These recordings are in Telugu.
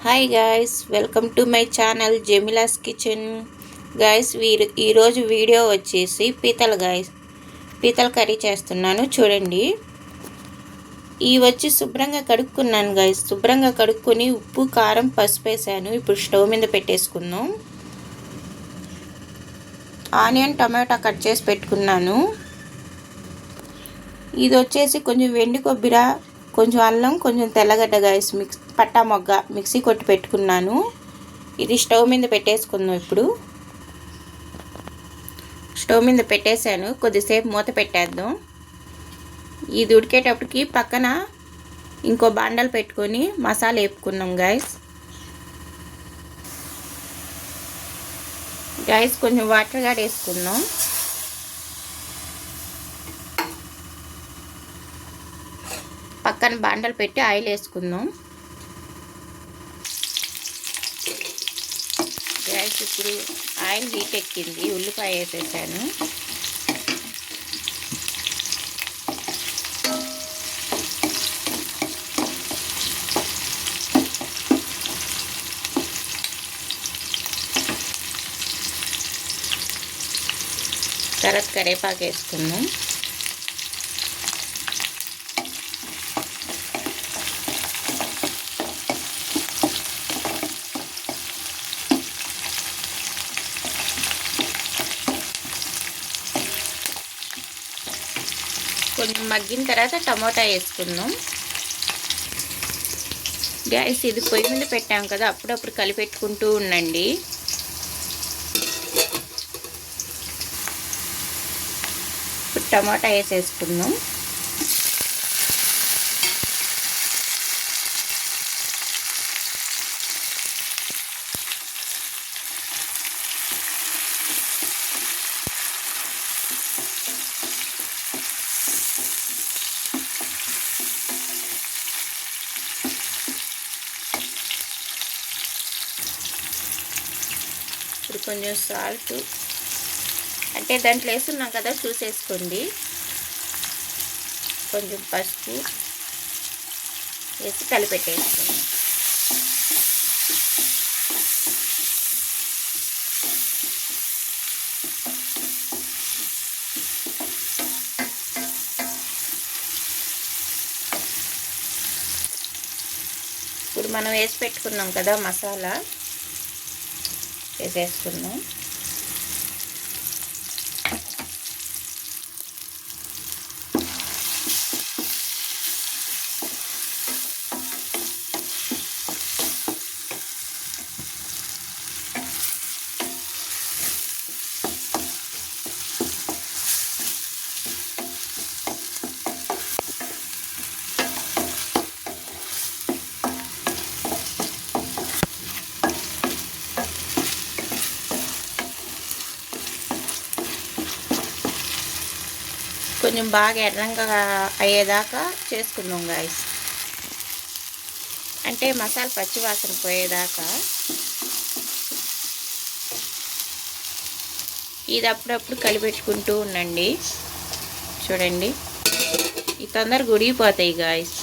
Hi guys, welcome to my channel జెమిలాస్ కిచెన్. గాయ్స్, ఈరోజు వీడియో వచ్చేసి పీతల కర్రీ చేస్తున్నాను. చూడండి, ఇవి వచ్చి శుభ్రంగా కడుక్కున్నాను గాయ్స్. శుభ్రంగా కడుక్కొని ఉప్పు, కారం, పసుపు వేసాను. ఇప్పుడు స్టవ్ మీద పెట్టేసుకుందాం. ఆనియన్, టమాటా కట్ చేసి పెట్టుకున్నాను. ఇది వచ్చేసి కొంచెం వెండి కొబ్బరి, కొంచెం అల్లం, కొంచెం తెల్లగడ్డ గాయస్, పట్టా మొగ్గ మిక్సీ కొట్టి పెట్టుకున్నాను. ఇది స్టవ్ మీద పెట్టేసుకుందాం. ఇప్పుడు స్టవ్ మీద పెట్టేశాను. కొద్దిసేపు మూత పెట్టేద్దాం. ఇది ఉడికేటప్పటికి పక్కన ఇంకో బాండలు పెట్టుకొని మసాలా వేపుకున్నాం గాయస్. కొంచెం వాటర్ కూడా వేసుకుందాం. పక్కన బాండలు పెట్టి ఆయిల్ వేసుకుందాం. గ్యాస్ ఇప్పుడు ఆయిల్ హీట్ ఎక్కింది. ఉల్లిపాయ వేసేసాను. తర్వాత కరివేపాకు వేసుకుందాం. కొంచెం మగ్గిన తర్వాత టమోటా వేసుకుందాం. గ్యాస్ ఇది పొయ్యి మీద పెట్టాం కదా, అప్పుడప్పుడు కలిపెట్టుకుంటూ ఉండండి. ఇప్పుడు టమోటా వేసేసుకుందాం. ఇప్పుడు కొంచెం సాల్ట్, అంటే దాంట్లో వేస్తున్నాం కదా చూసేసుకోండి. కొంచెం పసుపు వేసి కలిపెట్టేసుకోండి. ఇప్పుడు మనం వేసి పెట్టుకున్నాం కదా మసాలా, వేసేసుకుందాం. కొంచెం బాగా ఎర్రంగా అయ్యేదాకా చేసుకుందాం గాయస్, అంటే మసాలా పచ్చివాసన పోయేదాకా. ఇది అప్పుడప్పుడు కలిపెట్టుకుంటూ ఉండండి. చూడండి, ఈ తొందరగా ఉడిగిపోతాయి గాయస్.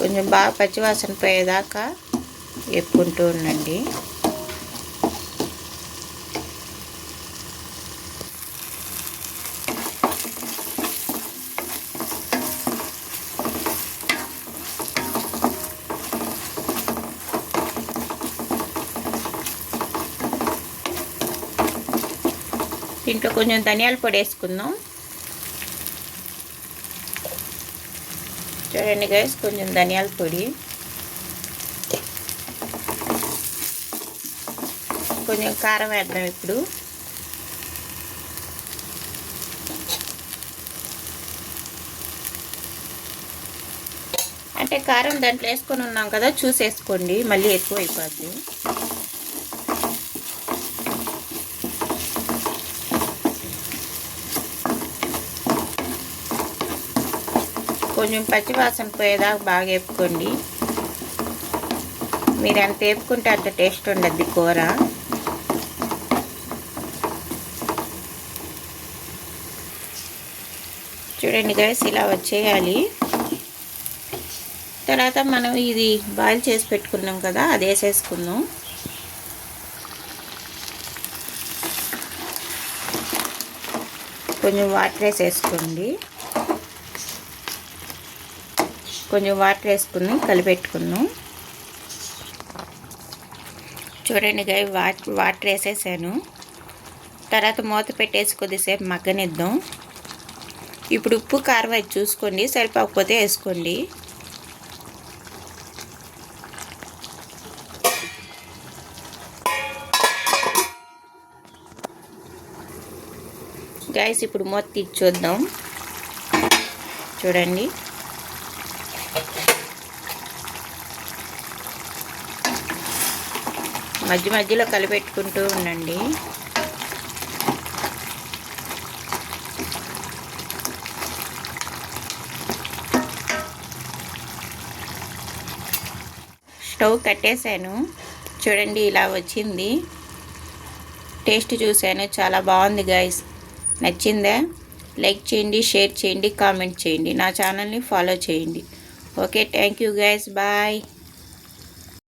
కొంచెం బాగా పచ్చివాసన పోయేదాకా వేపుకుంటూ ఉండండి. దీంట్లో కొంచెం ధనియాల పొడి వేసుకుందాం. చూడండి గైస్, కొంచెం ధనియాల పొడి, కొంచెం కారం వేద్దాం. ఇప్పుడు అంటే కారం దాంట్లో వేసుకొని ఉన్నాం కదా, చూసేసుకోండి, మళ్ళీ ఎక్కువ అయిపోద్ది. కొంచెం పచ్చివాసన పోయేదాకా బాగా వేపుకోండి. మీరు ఎంత వేపుకుంటే అంత టేస్ట్ ఉండద్ది కూర. చూడండి గైస్, ఇలా వచ్చేయాలి. తర్వాత మనం ఇది బాయిల్ చేసి పెట్టుకున్నాం కదా, అది వేసేసుకుందాం. కొంచెం వాటర్ వేసేసుకోండి. కొంచెం వాటర్ వేసుకుని కలిపెట్టుకుందాం. చూడండి గాయ, వాటర్ వేసేసాను. తర్వాత మూత పెట్టేసి కొద్దిసేపు మగ్గనిద్దాం. ఇప్పుడు ఉప్పు కారం అది చూసుకోండి, సరిపోకపోతే వేసుకోండి. గైస్ ఇప్పుడు మూత తీసి చూద్దాం. చూడండి, మధ్య మధ్యలో కలిపెట్టుకుంటూ ఉండండి. స్టవ్ కట్టేసాను. చూడండి, ఇలా వచ్చింది. టేస్ట్ చూశాను, చాలా బాగుంది గైస్. నచ్చిందా? లైక్ చేయండి, షేర్ చేయండి, కామెంట్ చేయండి. నా ఛానల్ని ఫాలో చేయండి. Okay, thank you guys, bye.